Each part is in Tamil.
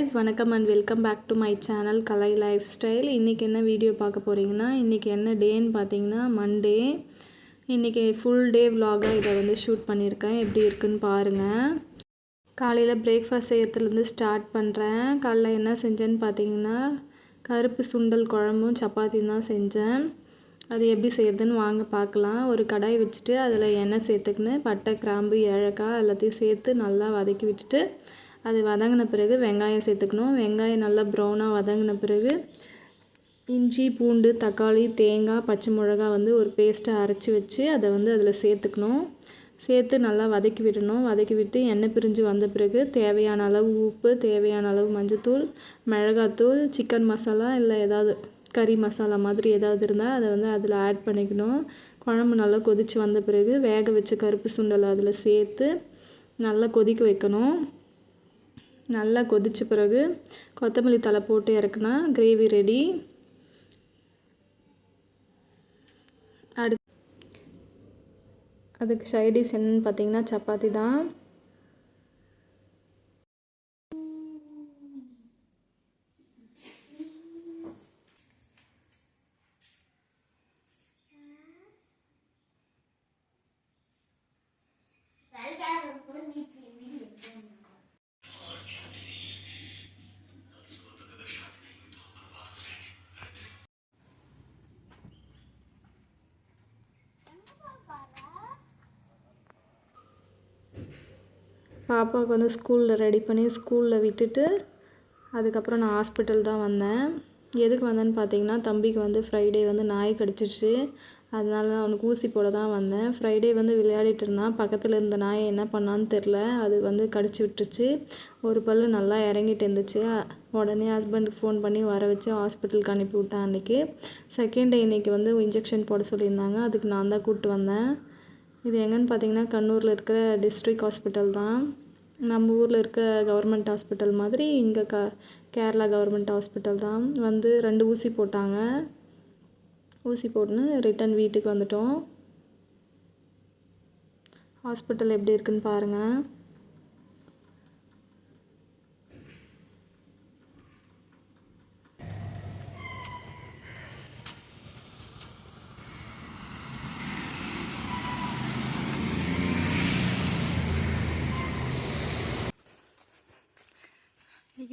guys, வணக்கம் and welcome back to my channel Kalai life style. இன்றைக்கி என்ன வீடியோ பார்க்க போகிறீங்கன்னா, இன்றைக்கி என்ன டேன்னு பார்த்தீங்கன்னா மண்டே. இன்றைக்கி ஃபுல் டே vlog-ஆக இதை வந்து ஷூட் பண்ணியிருக்கேன். எப்படி இருக்குன்னு பாருங்கள். காலையில் பிரேக்ஃபாஸ்ட் செய்யறதுலேருந்து ஸ்டார்ட் பண்ணுறேன். காலைல என்ன செஞ்சேன்னு பார்த்தீங்கன்னா, கருப்பு சுண்டல் குழம்பும் சப்பாத்தியும் தான் செஞ்சேன். அது எப்படி செய்கிறதுன்னு வாங்க பார்க்கலாம். ஒரு கடாய் வச்சுட்டு அதில் எண்ணெய் சேர்த்துக்கின்னு பட்டை கிராம்பு ஏலக்காய் எல்லாத்தையும் சேர்த்து நல்லா வதக்கி விட்டுட்டு அது வதங்கின பிறகு வெங்காயம் சேர்த்துக்கணும். வெங்காயம் நல்லா ப்ரௌனாக வதங்கின பிறகு இஞ்சி பூண்டு தக்காளி தேங்காய் பச்சை மிளகா வந்து ஒரு பேஸ்ட்டை அரைச்சி வச்சு அதை வந்து அதில் சேர்த்துக்கணும். சேர்த்து நல்லா வதக்கி விடணும். வதக்கி விட்டு எண்ணெய் பிரிஞ்சு வந்த பிறகு தேவையான அளவு உப்பு, தேவையான அளவு மஞ்சத்தூள், மிளகாத்தூள், சிக்கன் மசாலா இல்லை ஏதாவது கறி மசாலா மாதிரி ஏதாவது இருந்தால் அதை வந்து அதில் ஆட் பண்ணிக்கணும். குழம்பு நல்லா கொதித்து வந்த பிறகு வேக வச்ச கருப்பு சுண்டலை அதில் சேர்த்து நல்லா கொதிக்க வைக்கணும். நல்லா கொதித்த பிறகு கொத்தமல்லி தழை போட்டு இறக்குனா கிரேவி ரெடி. அதுக்கு சைடிஷ் என்னன்னு பார்த்தீங்கன்னா சப்பாத்தி தான். பாப்பாவுக்கு வந்து ஸ்கூலில் ரெடி பண்ணி ஸ்கூலில் விட்டுட்டு அதுக்கப்புறம் நான் ஹாஸ்பிட்டல் தான் வந்தேன். எதுக்கு வந்தேன்னு பார்த்தீங்கன்னா, தம்பிக்கு வந்து ஃப்ரைடே வந்து நாய் கடிச்சிருச்சு. அதனால அவனுக்கு ஊசி போட தான் வந்தேன். ஃப்ரைடே வந்து விளையாடிட்டு இருந்தான். பக்கத்தில் இருந்த நாயை என்ன பண்ணான்னு தெரில, அது வந்து கடிச்சு விட்டுருச்சு. ஒரு பல்லு நல்லா இறங்கிட்டு இருந்துச்சு. உடனே ஹஸ்பண்டுக்கு ஃபோன் பண்ணி வர வச்சு ஹாஸ்பிட்டலுக்கு அனுப்பி விட்டேன். அன்றைக்கி செகண்ட் டே இன்றைக்கி வந்து இன்ஜெக்ஷன் போட சொல்லியிருந்தாங்க. அதுக்கு நான் தான் கூப்பிட்டு வந்தேன். இது எங்கன்னு பார்த்தீங்கன்னா, கண்ணூரில் இருக்கிற டிஸ்ட்ரிக்ட் ஹாஸ்பிட்டல் தான். நம்ம ஊரில் இருக்க கவர்மெண்ட் ஹாஸ்பிட்டல் மாதிரி இங்கே கேரளா கவர்மெண்ட் ஹாஸ்பிட்டல் தான். வந்து 2 ஊசி போட்டாங்க. ஊசி போட்டுன்னு ரிட்டன் வீட்டுக்கு வந்துட்டோம். ஹாஸ்பிட்டல் எப்படி இருக்குன்னு பாருங்கள்.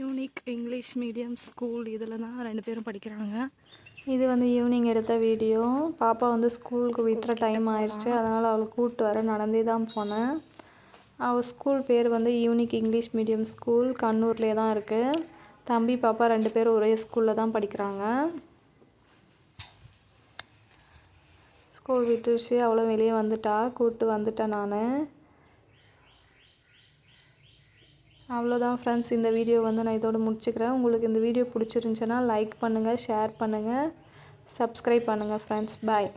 யூனிக் இங்கிலீஷ் மீடியம் ஸ்கூல் இதில் தான் 2 பேரும் படிக்கிறாங்க. இது வந்து ஈவினிங் எடுத்த வீடியோ. பாப்பா வந்து ஸ்கூலுக்கு விட்டுற டைம் ஆயிடுச்சு. அதனால் அவளை கூப்பிட்டு வர நடந்தே தான் போனேன். அவள் ஸ்கூல் பேர் வந்து யூனிக் இங்கிலீஷ் மீடியம் ஸ்கூல், கண்ணூர்லேயே தான் இருக்குது. தம்பி பாப்பா 2 பேரும் ஒரே ஸ்கூலில் தான் படிக்கிறாங்க. ஸ்கூல் விட்டுருச்சு, அவளை வெளியே வந்துட்டா. கூப்பிட்டு வந்துட்டேன் நான். அவ்வளோதான் ஃப்ரெண்ட்ஸ், இந்த வீடியோ வந்து நான் இதோடு முடிச்சுக்கிறேன். உங்களுக்கு இந்த வீடியோ பிடிச்சிருந்துச்சுன்னா லைக் பண்ணுங்கள், ஷேர் பண்ணுங்கள், சப்ஸ்கிரைப் பண்ணுங்கள் ஃப்ரெண்ட்ஸ். பாய்.